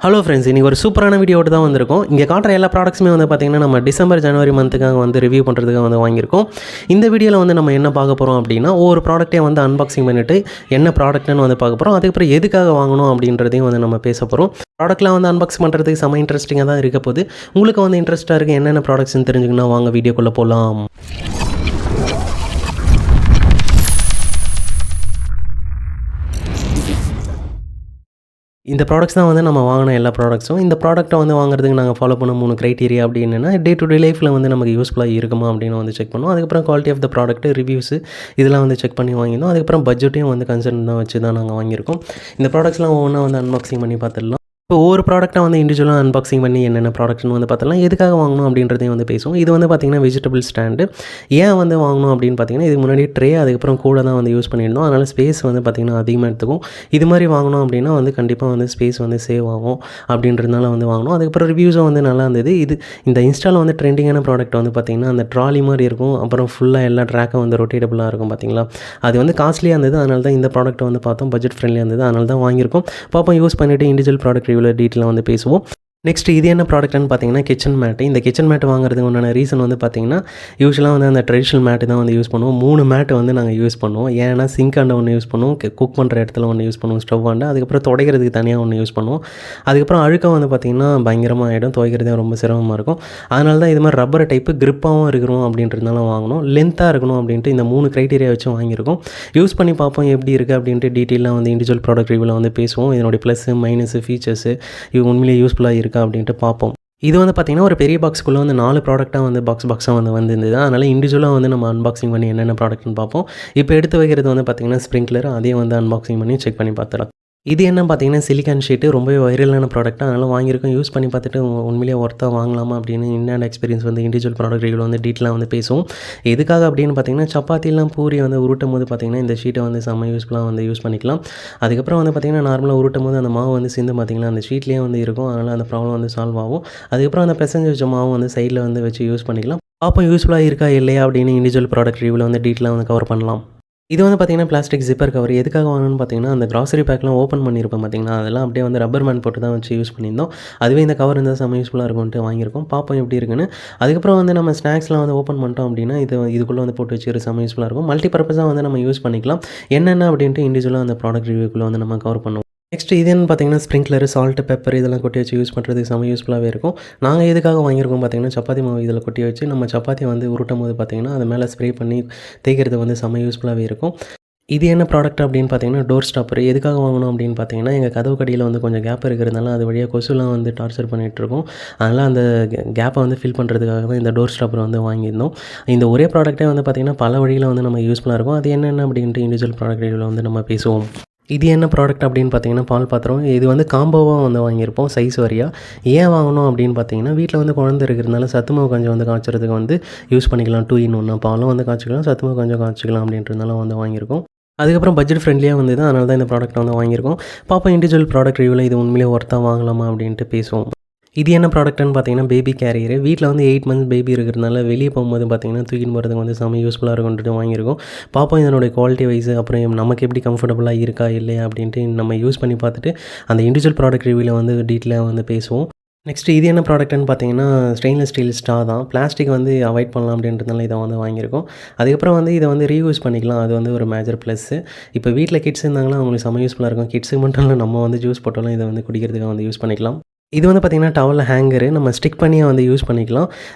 Hello friends, இன்றைக்கி ஒரு சூப்பரான வீடியோட்டு தான் வந்திருக்கோம். இங்கே காட்டுற எல்லா ப்ராடக்ட்ஸுமே வந்து பார்த்திங்கன்னா நம்ம டிசம்பர் ஜனவரி மந்த்துக்காக வந்து ரிவ்யூ பண்ணுறதுக்காக வந்து வாங்கியிருக்கோம். இந்த வீடியோவில் வந்து நம்ம என்ன பார்க்க போகிறோம் அப்படின்னா, ஒவ்வொரு ப்ராடக்ட்டே வந்து அன்பாக்சிங் பண்ணிவிட்டு என்ன ப்ராடக்ட்னு வந்து பார்க்க போகிறோம். அதுக்கப்புறம் எதுக்காக வாங்கணும் அப்படின்றதையும் வந்து நம்ம பேச போகிறோம். ப்ராடக்ட்லாம் வந்து அன்பாக்ஸ் பண்ணுறதுக்கு செம்ம இன்ட்ரெஸ்டிங்காக தான் இருக்க போகுது. உங்களுக்கு வந்து இன்ட்ரெஸ்ட்டாக இருக்குது என்னென்ன ப்ராடக்ட்ஸ்னு தெரிஞ்சுக்கணும், வாங்க வீடியோக்குள்ளே போகலாம். இந்த ப்ராடக்ட்ஸ் தான் வந்து நம்ம வாங்கின எல்லா ப்ராடக்ட்ஸும். இந்த ப்ராடக்ட்டை வந்து வாங்குறதுக்கு நாங்கள் ஃபாலோ பண்ண 3 க்ரைட்டீரியா அப்படி என்னென்னா, டே டு டே லைஃப்பில் வந்து நமக்கு யூஸ்ஃபுல்லாக இருக்குமா அப்படின்னு வந்து செக் பண்ணுவோம். அதுக்கப்புறம் quality of the product, reviews இதெல்லாம் வந்து செக் பண்ணி வாங்கியிருந்தோம். அதுக்கப்புறம் பட்ஜெட்டையும் வந்து கன்சர்ன் தான் வச்சு தான் நாங்கள் வாங்கியிருக்கோம். இந்த ப்ராடக்ட்ஸ்லாம் ஒவ்வொன்றா வந்து அன்பாக்சிங் பண்ணி பார்த்துடலாம். இப்போ ஒவ்வொரு ப்ராடக்ட்டை வந்து இண்டிவிஜுவலாக அன்பாக்சிங் பண்ணி என்னென்ன ப்ராடக்ட்னு வந்து பார்த்தலாம், எதுக்காக வாங்கணும் அப்படின்றதையும் வந்து பேசுவோம். இது வந்து பார்த்திங்கன்னா வெஜிடபிள் ஸ்டாண்டு. ஏன் வந்து வாங்கணும் அப்படின்னு பார்த்தீங்கன்னா, இதுக்கு முன்னாடி ட்ரே அதுக்கப்புறம் கூட தான் வந்து யூஸ் பண்ணியிருந்தோம். அதனால் ஸ்பேஸ் வந்து பார்த்திங்கன்னா அதிகமாக எடுத்துக்கும். இது மாதிரி வாங்கணும் அப்படின்னா வந்து கண்டிப்பாக வந்து ஸ்பேஸ் வந்து சேவ் ஆகும் அப்படின்றதுனால வந்து வாங்கணும். அதுக்கப்புறம் ரிவ்யூஸும் வந்து நல்லா இருந்தது. இந்த இன்ஸ்டாவில் வந்து ட்ரெண்டிங்கான ப்ராடக்ட் வந்து பார்த்திங்கன்னா அந்த ட்ராலி மாதிரி இருக்கும். அப்புறம் ஃபுல்லாக எல்லா ட்ராக்கும் வந்து ரொட்டேட்டபுளாக இருக்கும் பார்த்திங்களா. அது வந்து காஸ்ட்லியாக இருந்தது. அதனால தான் இந்த ப்ராடக்ட் வந்து பார்த்தோம். பட்ஜெட் ஃப்ரெண்ட்லியாக இருந்தது. அதனால தான் வாங்கியிருக்கோம். பாப்போம் யூஸ் பண்ணிவிட்டு இண்டிவிஜுவல் ப்ராடக்ட் ரிவ்யூவில் டீட்டெயிலாக வந்து பேசுவோம். நெக்ஸ்ட் இது என்ன ப்ராடக்ட்னு பார்த்தீங்கன்னா கிச்சன் மேட்டு. இந்த கிச்சன் மேட் வாங்குறதுக்கு உண்டான ரீசன் வந்து பார்த்தீங்கன்னா, யூஸ்வலாக வந்து அந்த ட்ரெடிஷ்னல் மேட்டு தான் வந்து யூஸ் பண்ணுவோம். 3 மேட்டு வந்து நாங்கள் யூஸ் பண்ணுவோம். ஏன்னா சிங்க் ஆண்ட ஒன்று யூஸ் பண்ணுவோம், குக் பண்ணுற இடத்துல ஒன்று யூஸ் பண்ணுவோம், ஸ்டவ் ஆண்ட. அதுக்கப்புறம் துடைக்கிறதுக்கு தனியாக ஒன்று யூஸ் பண்ணுவோம். அதுக்கப்புறம் அழுக்கம் வந்து பார்த்திங்கன்னா பயங்கரமாக ஆகிடும், துவைக்கிறதே ரொம்ப சிரமமாக இருக்கும். அதனால தான் இது மாதிரி ரப்பர் டைப்பு கிரிப்பாகவும் இருக்கணும் அப்படின்றதுனால வாங்கணும். லென்த்தாக இருக்கணும் அப்படின்ட்டு இந்த 3 க்ரைட்டீரியா வச்சு வாங்கியிருக்கோம். யூஸ் பண்ணி பார்ப்போம் எப்படி இருக்குது அப்படின்ட்டு டீட்டெயிலாக வந்து இண்டிவிஜுவல் ப்ராடக்ட் ரிவ்யூவில் வந்து பேசுவோம். இதனுடைய ப்ளஸ்ஸு மைனஸு ஃபீச்சர்ஸு இது உண்மையிலேயே யூஸ்ஃபுல்லாக இருக்கா அப்படின்ட்டு பார்ப்போம். இது வந்து பார்த்திங்கன்னா ஒரு பெரிய பாக்ஸ்க்குள்ளே வந்து 4 ப்ராடக்ட்டாக வந்து பாக்ஸாக வந்து வந்திருந்தது. அதனால் இண்டிவிஜுவலாக வந்து நம்ம அன்பாக்சிங் பண்ணி என்னென்ன ப்ராடக்ட்னு பார்ப்போம். இப்போ எடுத்து வைக்கிறது வந்து பார்த்திங்கன்னா ஸ்ப்ரிங்க்லர். அதையும் வந்து அன்பாக்சிங் பண்ணி செக் பண்ணி பார்த்துடலாம். இது என்ன பார்த்தீங்கன்னா சிலிக்கான் ஷீட்டு. ரொம்பவே வைரலான ப்ராடக்ட். அதனால் வாங்கியிருக்கோம். யூஸ் பண்ணி பார்த்துட்டு உண்மையிலேயே ஒர்த்தாக வாங்கலாமா அப்படின்னு என்னென்ன எக்ஸ்பீரியன்ஸ் வந்து இண்டிவிஜுவல் ப்ராடக்ட் ரிவ்யூவில் வந்து டீட்டெயிலாக வந்து பேசுவோம். எதுக்காக அப்படின்னு பார்த்தீங்கன்னா, சப்பாத்திலாம் பூரி வந்து உருட்டும் போது பார்த்திங்கன்னா இந்த ஷீட்டை வந்து செம்ம யூஸ்ஃபுல்லாக வந்து யூஸ் பண்ணிக்கலாம். அதுக்கப்புறம் வந்து பார்த்திங்கன்னா நார்மலாக உருட்டும் போது அந்த மாவு வந்து சிந்து பார்த்திங்கன்னா அந்த ஷீட்லேயே வந்து இருக்கும். அதனால் அந்த ப்ராப்ளம் வந்து சால்வ் ஆகும். அதுக்கப்புறம் அந்த பிசைஞ்சு வச்ச மாவு வந்து சைடில் வந்து வச்சு யூஸ் பண்ணிக்கலாம். பார்ப்போம் யூஸ்ஃபுல்லாக இருக்கா இல்லையா அப்படின்னு இண்டிவிஜுவல் ப்ராடக்ட் ரிவ்யூவில் வந்து டீட்டெயிலாக வந்து கவர் பண்ணலாம். இது வந்து பார்த்திங்கன்னா பிளாஸ்டிக் ஜிப்பர் கவர். எதுக்காக வாங்கணும்னு பார்த்தீங்கன்னா, அந்த கிராசரி பேக்லாம் ஓப்பன் பண்ணியிருப்போம் பார்த்திங்கன்னா, அதெல்லாம் அப்படியே வந்து ரப்பர் பேண்ட் போட்டு தான் வச்சு யூஸ் பண்ணியிருந்தோம். அதுவே இந்த கவர் இருந்தால் செம்ம யூஸ்ஃபுல்லாக இருக்கும்ன்ட்டு வாங்கியிருக்கோம். பார்ப்போம் எப்படி இருக்குன்னு. அதுக்கப்புறம் வந்து நம்ம ஸ்நாக்ஸ்லாம் வந்து ஓப்பன் பண்ணிட்டோம் அப்படின்னா, இதுக்குள்ளே வந்து போட்டு வச்சு செம்ம யூஸ்ஃபுல்லாக இருக்கும். மல்டி பர்பஸாக வந்து நம்ம யூஸ் பண்ணிக்கலாம். என்னென்ன அப்படின்ட்டு இண்டிவிஜுவலாக அந்த ப்ராடக்ட் ரிவ்யூக்குள்ளே வந்து நம்ம கவர் பண்ணுவோம். நெக்ஸ்ட் இது என்ன பார்த்தீங்கன்னா ஸ்ப்ரிங்க்லர், சால்ட்டு, பெப்பர் இதெல்லாம் கொட்டி வச்சு யூஸ் பண்ணுறதுக்கு செம்ம யூஸ்ஃபுல்லாகவே இருக்கும். நாங்கள் எதுக்காக வாங்கியிருக்கோம் பார்த்தீங்கன்னா, சப்பாத்தி மாவு இதில் கொட்டி வச்சு நம்ம சப்பாத்தி வந்து உருட்டும் போது பார்த்திங்கன்னா, அது மேலே ஸ்ப்ரே பண்ணி தேய்க்கிறது வந்து செம்ம யூஸ்ஃபுல்லாகவே இருக்கும். இது என்ன ப்ராடக்ட் அப்படின்னு பார்த்தீங்கன்னா, டோர் ஸ்டாப்பர். எதுக்காக வாங்கணும் அப்படின்னு பார்த்தீங்கன்னா, எங்கள் கதவு கடியில் வந்து கொஞ்சம் கேப் இருக்கிறதுனால அது வழியாக கொசுலாம் வந்து டார்ச்சர் பண்ணிகிட்ருக்கோம். அதனால் அந்த கேப்பை வந்து ஃபில் பண்ணுறதுக்காக தான் இந்த டோர் ஸ்டாப்பர் வந்து வாங்கியிருந்தோம். இந்த ஒரே ப்ராடக்ட்டே வந்து பார்த்திங்கன்னா பல வழியில் வந்து நம்ம யூஸ்ஃபுல்லாக இருக்கும். அது என்னென்ன அப்படின்ட்டு இண்டிவிஜுவல் ப்ராடக்ட் ரிவ்யூவில் வந்து நம்ம பேசுவோம். இது என்ன ப்ராடக்ட் அப்படின்னு பார்த்தீங்கன்னா, பால் பாத்திரம். இது வந்து காம்போவாக வந்து வாங்கியிருப்போம் சைஸ் வாரியா. ஏன் வாங்கணும் அப்படின்னு பார்த்தீங்கன்னா, வீட்டில் வந்து குழந்தை இருக்கிறதுனால சத்துமாவு கொஞ்சம் வந்து காய்ச்சறதுக்கு வந்து யூஸ் பண்ணிக்கலாம். 2 in 1 பாலும் வந்து காய்ச்சிக்கலாம், சத்துமாவு கொஞ்சம் காய்ச்சிக்கலாம் அப்படின்றதுனால வந்து வாங்கியிருக்கோம். அதுக்கப்புறம் பட்ஜெட் ஃப்ரெண்ட்லியாக வந்தது. அதனால தான் இந்த ப்ராடக்ட் வந்து வாங்கியிருக்கோம். பார்ப்போம் இண்டிவிஜுவல் ப்ராடக்ட் ரிவ்யூவில் இது உண்மையிலேயே ஒர்த்தாக வாங்கலாமா அப்படின்ட்டு பேசுவோம். இது என்ன ப்ராடக்ட்னு பார்த்தீங்கன்னா, பேபி கேரியரு. வீட்டில் வந்து 8 months பேபி இருக்கிறதுனால வெளியே போகும்போது பார்த்திங்கன்னா தூக்கின்னு போகிறதுக்கு வந்து செம்ம யூஸ்ஃபுல்லாக இருக்கும்ன்ட்டு வாங்கியிருக்கோம். பார்ப்போம் இதனுடைய குவாலிட்டி வைஸு அப்புறம் நமக்கு எப்படி கம்ஃபர்டபுளாக இருக்கா இல்லையா அப்படின்ட்டு நம்ம யூஸ் பண்ணி பார்த்துட்டு அந்த இண்டிவிஜுவல் ப்ராடக்ட் ரிவ்யூவில் வந்து டீட்டெயிலாக வந்து பேசுவோம். நெக்ஸ்ட்டு இது என்ன ப்ராடக்ட்னு பார்த்தீங்கன்னா, ஸ்டெயின்லெஸ் ஸ்டீல் ஸ்ட்ரா தான். பிளாஸ்டிக் வந்து அவாய்ட் பண்ணலாம் அப்படின்றதுனால இதை வந்து வாங்கியிருக்கோம். அதுக்கப்புறம் வந்து இதை வந்து ரீயூஸ் பண்ணிக்கலாம். அது வந்து ஒரு மேஜர் ப்ளஸ்ஸு. இப்போ வீட்டில் கிட்ஸ் இருந்தாங்கன்னா அவங்களுக்கு செம்ம யூஸ்ஃபுல்லாக இருக்கும். கிட்ஸுக்கு மட்டும் இல்லை, நம்ம வந்து ஜூஸ் போட்டாலும் இதை வந்து குடிக்கிறதுக்கு வந்து யூஸ் பண்ணிக்கலாம். இது வந்து பார்த்திங்கன்னா டவல் ஹேங்கரு. நம்ம ஸ்டிக் பண்ணியே வந்து யூஸ் பண்ணிக்கலாம்.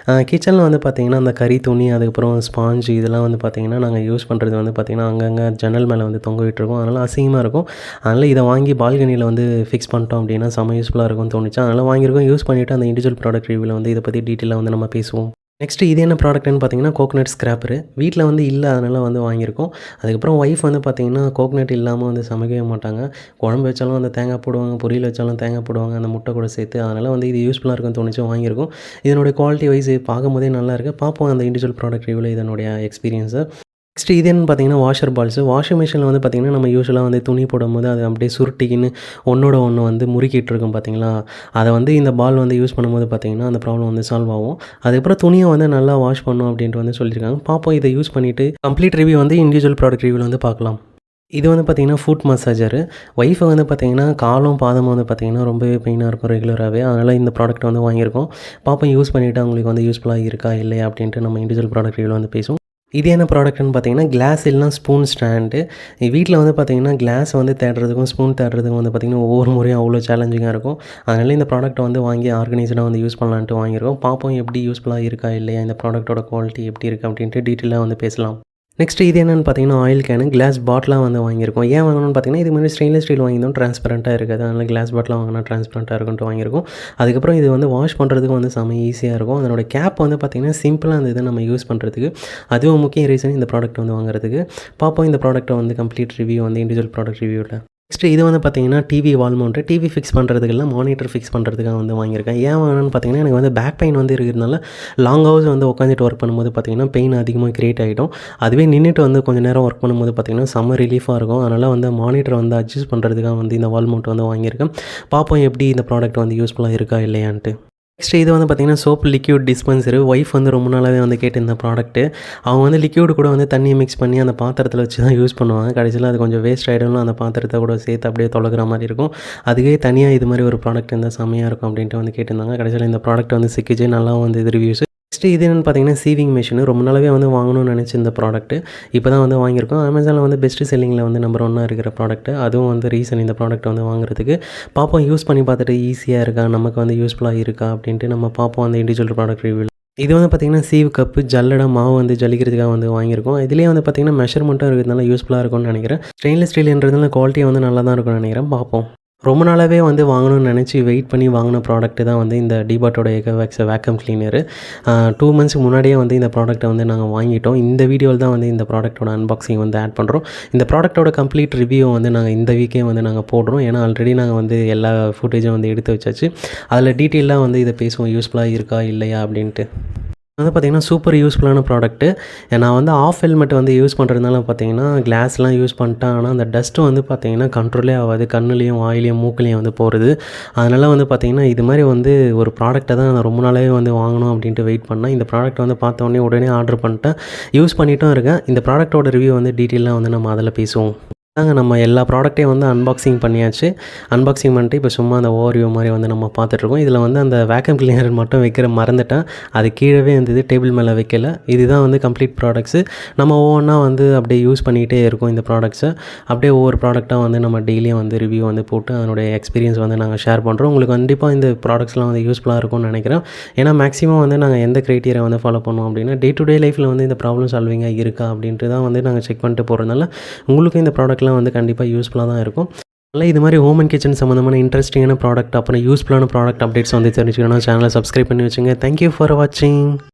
கிச்சனில் வந்து பார்த்திங்கன்னா அந்த கறி துணி அதுக்கப்புறம் ஸ்பாஞ்சு இதெல்லாம் வந்து பார்த்திங்கன்னா நாங்கள் யூஸ் பண்ணுறது வந்து பார்த்திங்கன்னா அங்கங்கே ஜன்னல் மேலே வந்து தொங்க விட்டுருக்கோம். அதனால் அசிங்கமாக இருக்கும். அதனால் இதை வாங்கி பால்கனியில் வந்து ஃபிக்ஸ் பண்ணிட்டோம் அப்படின்னா செம்ம யூஸ்ஃபுல்லாக இருக்கும்னு தோணுச்சு. அதனால் வாங்கியிருக்கோம். யூஸ் பண்ணிவிட்டு அந்த இண்டிவிஜுவல் ப்ராடக்ட் ரிவ்யூவில் வந்து இதை பற்றி டீட்டெயிலாக வந்து நம்ம பேசுவோம். நெக்ஸ்ட்டு இது என்ன ப்ராடக்ட்னு பார்த்தீங்கன்னா, கோகனட் ஸ்க்ராப்பரு. வீட்டில் வந்து இல்லை, அதனால் வந்து வாங்கியிருக்கோம். அதுக்கப்புறம் ஒய்ஃப் வந்து பார்த்திங்கன்னா கோகனட் இல்லாமல் வந்து சமைக்கவே மாட்டாங்க. குழம்பு வச்சாலும் அந்த தேங்காய் போடுவாங்க, பொரியல் வச்சாலும் தேங்காய் போடுவாங்க, அந்த முட்டை கூட சேர்த்து. அதனால் வந்து இது யூஸ்ஃபுல்லாக இருக்குன்னு தோணுச்சு வாங்கியிருக்கோம். இதனுடைய குவாலிட்டி வைஸ் பார்க்கும்போதே நல்லாயிருக்கு. பார்ப்போம் அந்த இண்டிவிஜுவல் ப்ராடக்ட் ரிவ்யூவில் இதனுடைய எக்ஸ்பீரியன்ஸை. நெக்ஸ்ட் இது என்னன்னு பார்த்தீங்கன்னா வாஷர் பால்ஸு. வாஷிங் மிஷினில் வந்து பார்த்திங்கன்னா நம்ம யூஸ்வலாக வந்து துணி போடும்போது அது அப்படியே சுருட்டிக்கின்னு ஒன்றோட ஒன்று வந்து முறுக்கிட்டு இருக்கும் பார்த்திங்களா. அதை வந்து இந்த பால் வந்து யூஸ் பண்ணும்போது பார்த்திங்கன்னா அந்த ப்ராப்ளம் வந்து சால்வ் ஆகும். அதுக்கப்புறம் துணியை வந்து நல்லா வாஷ் பண்ணணும் அப்படின்ட்டு வந்து சொல்லியிருக்காங்க. பார்ப்போம் இதை யூஸ் பண்ணிவிட்டு கம்ப்ளீட் ரிவ்யூ வந்து இண்டிவிஜுவல் ப்ராடக்ட் ரிவ்யூவில் வந்து பார்க்கலாம். இது வந்து பார்த்தீங்கன்னா, ஃபுட் மசாஜரு. ஒய்ஃப் வந்து பார்த்தீங்கன்னா, காலும், பாதமும் வந்து பார்த்தீங்கன்னா, ரொம்பவே பெயினா இருக்கும் ரெகுலராவே. அதனால இந்த ப்ராடக்ட் வந்து வாங்கியிருக்கோம். பார்ப்போம் யூஸ் பண்ணிவிட்டு அவங்களுக்கு வந்து யூஸ்ஃபுல்லா இருக்கா, இல்லையா அப்படின்ட்டு நம்ம இண்டிவிஜுவல் ப்ராடக்ட் ரிவ்யூல வந்து பேசுவோம். இது என்ன ப்ராடக்ட்ன்னு பார்த்தீங்கன்னா, கிளாஸ் இல்லனா ஸ்பூன் ஸ்டாண்டு. வீட்ல வந்து பார்த்தீங்கன்னா, கிளாஸ் வந்து தேடுறதுக்கும், ஸ்பூன் தேடுறதுக்கும் வந்து பார்த்தீங்கன்னா, ஒவ்வொரு முறையும் அவ்வளோ சேலஞ்சிங்கா இருக்கும். அதனால இந்த ப்ராடக்ட்ட வந்து வாங்கி ஆர்கனைஸ்டா வந்து யூஸ் பண்ணலான்ட்டு வாங்கியிருக்கோம். பார்ப்போம் எப்படி யூஸ்ஃபுல்லா இருக்கா, இல்லையா, இந்த ப்ராடக்ட்டோட குவாலிட்டி எப்படி இருக்கு அப்படின்ட்டு டீட்டெயிலா வந்து பேசலாம். நெக்ஸ்ட் இது என்னன்னு பார்த்தீங்கன்னா, ஆயில் கேனு, கிளாஸ் பாட்டிலா வந்து வாங்கியிருக்கோம். ஏன் வாங்கணும்னு பார்த்தீங்கன்னா, இதுக்கு முன்னாடி ஸ்டெயின்லெஸ் ஸ்டீல் வாங்கியிருந்தோம் ட்ரான்ஸ்பரன்ட்டா இருக்காது. அதனால கிளாஸ் பாட்டிலா வாங்குனா ட்ரான்ஸ்பரன்ட்டா இருக்குன்ட்டு வாங்கியிருக்கோம். அதுக்கப்புறம் இது வந்து வாஷ் பண்ணுறதுக்கு வந்து செம ஈஸியா இருக்கும். அதனோட கேப் வந்து பார்த்தீங்கன்னா, சிம்பிளா இருந்தது நம்ம யூஸ் பண்ணுறதுக்கு. அதுவும் முக்கிய ரீசன் இந்த ப்ராடக்ட் வந்து வாங்குறதுக்கு. பார்ப்போம் இந்த ப்ராடக்ட்ட வந்து கம்ப்ளீட் ரிவ்யூ வந்து இண்டிவிஜுவல் ப்ராடக்ட் ரிவ்யூல. நெக்ஸ்ட்டு இது வந்து பார்த்தீங்கன்னா, டிவி வால் மவுண்ட்டு. டிவி ஃபிக்ஸ் பண்ணுறதுக்கு இல்ல, மானிட்டர் ஃபிக்ஸ் பண்ணுறதுக்காக வந்து வாங்கியிருக்கேன். ஏன் வாங்கினேன்னு பார்த்தீங்கன்னா, எனக்கு வந்து பேக் பெயின் வந்து இருக்கிறதுனால லாங் ஹவர்ஸ் வந்து உட்காந்துட்டு ஒர்க் பண்ணும்போது பார்த்தீங்கன்னா, பெயின் அதிகமாக கிரியேட் ஆகிடும். அதுவே நின்னுட்டு வந்து கொஞ்சம் நேரம் ஒர்க் பண்ணும்போது பார்த்தீங்கன்னா, செம்ம ரிலீஃபா இருக்கும். அதனால வந்து மானிட்டர் வந்து அட்ஜஸ்ட் பண்ணுறதுக்காக வந்து இந்த வால் மவுண்ட் வந்து வாங்கியிருக்கேன். பார்ப்போம் எப்படி இந்த ப்ராடக்ட் வந்து யூஸ்ஃபுல்லா இருக்கா, இல்லையான்ட்டு. நெக்ஸ்ட் இது வந்து பார்த்தீங்கன்னா, சோப் லிக்யூட் டிஸ்பென்சரு. ஒய்ஃப் வந்து ரொம்ப நாளாவே வந்து கேட்டிருந்த ப்ராடக்ட்டு. அவங்க வந்து லிக்யூடு கூட வந்து தண்ணிய மிக்ஸ் பண்ணி அந்த பாத்திரத்தில வச்சு தான் யூஸ் பண்ணுவாங்க. கடைசியில அது கொஞ்சம் வேஸ்ட் ஆயிடும்னு அந்த பாத்திரத்த கூட சேர்த்து அப்படியே தொலக்குற மாரி இருக்கும். அதுவே தனியா இது மாரி ஒரு ப்ராடக்ட் இருந்தா செம்மையா இருக்கும் அப்படின்ட்டு வந்து கேட்டிருந்தாங்க. கடைசியில இந்த ப்ராடக்ட் வந்து சிக்கிச்சு. நல்லாவும் வந்தது ரிவ்யூஸு. நெக்ஸ்ட்டு இது என்னன்னு பார்த்தீங்கன்னா, சீவிங் மிஷினு. ரொம்ப நாளாவே வந்து வாங்கணும்னு நெனச்சிருந்த ப்ராடக்ட்டு. இப்போ தான் வந்து வாங்கியிருக்கோம். அமேசான்ல வந்து பெஸ்ட் செல்லிங்கில வந்து நம்பர் 1 இருக்கிற ப்ராடக்ட்டு. அதுவும் வந்து ரீசன் இந்த ப்ராடக்ட் வந்து வாங்குறதுக்கு. பார்ப்போம் யூஸ் பண்ணி பார்த்துட்டு ஈஸியா இருக்கா, நமக்கு வந்து யூஸ்ஃபுல்லா இருக்கா அப்படின்ட்டு நம்ம பார்ப்போம் அந்த இண்டிவிஜுவல் ப்ராடக்ட் ரிவ்யூல. இது வந்து பார்த்தீங்கன்னா, சீவு கப்பு, ஜல்லடை, மாவு வந்து ஜலிக்கிறதுக்காக வந்து வாங்கியிருக்கோம். இதுலேயே வந்து பார்த்தீங்கன்னா, மெஷர்மெண்ட்டும் இருக்கிறதுனால யூஸ்ஃபுல்லா இருக்கும்னு நெனைக்கிறேன். ஸ்டெயின்லெஸ் ஸ்டீல்ன்றதுனால குவாலிட்டி வந்து நல்லா தான் இருக்கும்னு நெனைக்கிறேன். பார்ப்போம். ரொம்ப நாளாவே வந்து வாங்கணும்னு நெனச்சு வெயிட் பண்ணி வாங்குன ப்ராடக்ட்டு தான் வந்து இந்த டீபாட்டோட எக்கோவேக்ஸ் வேக்கம் கிளீனரு. 2 மந்த்ஸ்க்கு முன்னாடியே வந்து இந்த ப்ராடக்ட்ட வந்து நாங்க வாங்கிட்டோம். இந்த வீடியோல தான் வந்து இந்த ப்ராடக்ட்டோட அன்பாக்சிங் வந்து ஆட் பண்ணுறோம். இந்த ப்ராடக்ட்டோட கம்ப்ளீட் ரிவ்யூ வந்து நாங்க இந்த வீக்கே வந்து நாங்க போடுறோம். ஏன்னா ஆல்ரெடி நாங்க வந்து எல்லா ஃபுட்டேஜும் வந்து எடுத்து வச்சாச்சு. அதில டீட்டெயிலா வந்து இத பேசுவோம். யூஸ்ஃபுல்லா இருக்கா, இல்லையா அப்படின்ட்டு. வந்து பார்த்தீங்கன்னா, சூப்பர் யூஸ்ஃபுல்லான ப்ராடக்ட்டு. நான் வந்து ஆஃப் ஹெல்மெட் வந்து யூஸ் பண்ணுறதுனால பார்த்தீங்கன்னா, கிளாஸ்லாம் யூஸ் பண்ணிட்டேன். ஆனா, அந்த டஸ்ட்டு வந்து பார்த்தீங்கன்னா, கண்ட்ரோலே ஆவாது. கண்ணுலயும், வாயிலயும், மூக்குலயும் வந்து போறது. அதனால வந்து பார்த்தீங்கன்னா, இது மாரி வந்து ஒரு ப்ராடக்ட்ட தான் நான் ரொம்ப நாளாவே வந்து வாங்கணும் அப்படின்ட்டு வெயிட் பண்ணேன். இந்த ப்ராடக்ட் வந்து பார்த்தோனே உடனே ஆர்டர் பண்ணிட்டேன். யூஸ் பண்ணிட்டும் இருக்கேன். இந்த ப்ராடக்ட்டோட ரிவ்யூ வந்து டீட்டெயிலா வந்து நம்ம அதில பேசுவோம். அதாங்க நம்ம எல்லா ப்ராடக்ட்டையும் வந்து அன்பாக்சிங் பண்ணியாச்சு. அன்பாக்சிங் பண்ணிட்டு இப்போ சும்மா அந்த ஓவர்வியூ மாரி வந்து நம்ம பார்த்துட்ருக்கோம். இதில வந்து அந்த வேக்கம் கிளீனர் மட்டும் வைக்கிற மறந்துட்டேன். அது கீழவே இருந்தது. டேபிள் மேல வைக்கல. இதுதான் வந்து கம்ப்ளீட் ப்ராடக்ட்ஸு. நம்ம ஒவ்வொன்னா வந்து அப்படியே யூஸ் பண்ணிக்கிட்டே இருக்கோம் இந்த ப்ராடக்ட்ஸ. அப்படியே ஒவ்வொரு ப்ராடக்ட்டா வந்து நம்ம டெய்லியும் வந்து ரிவ்யூ வந்து போட்டு அதனுடைய எக்ஸ்பீரியன்ஸ் வந்து நாங்க ஷேர் பண்ணுறோம். உங்களுக்கு கண்டிப்பா இந்த ப்ராடக்ட்ஸ்லாம் வந்து யூஸ்ஃபுல்லா இருக்கும்னு நெனைக்கிறேன். ஏன்னா மேக்ஸிமம் வந்து நாங்க எந்த கிரைட்டீரியா வந்து ஃபாலோ பண்ணுவோம் அப்படின்னா, டே டு டே லைஃப்ல வந்து இந்த ப்ராப்ளம் சால்விங்கா இருக்கா அப்படின்ட்டு தான் வந்து நாங்க செக் பண்ணிட்டு போறதுனால, உங்களுக்கும் இந்த ப்ராடக்ட்லாம் வந்து கண்டிப்பா யூஸ்ஃபுல்லா தான் இருக்கும். அதனால இது மாரி ஹோம் அண்ட் கிச்சன் சம்மந்தமான இன்ட்ரஸ்டிங்கான ப்ராடக்ட், அப்புறம் யூஸ்ஃபுல்லான ப்ராடக்ட் அப்டேட்ஸ் வந்து தெரிஞ்சுக்கணும்னா சேனலை சப்ஸ்கிரைப் பண்ணி வச்சுங்க. தேங்க் யூ ஃபார் வாட்சிங்.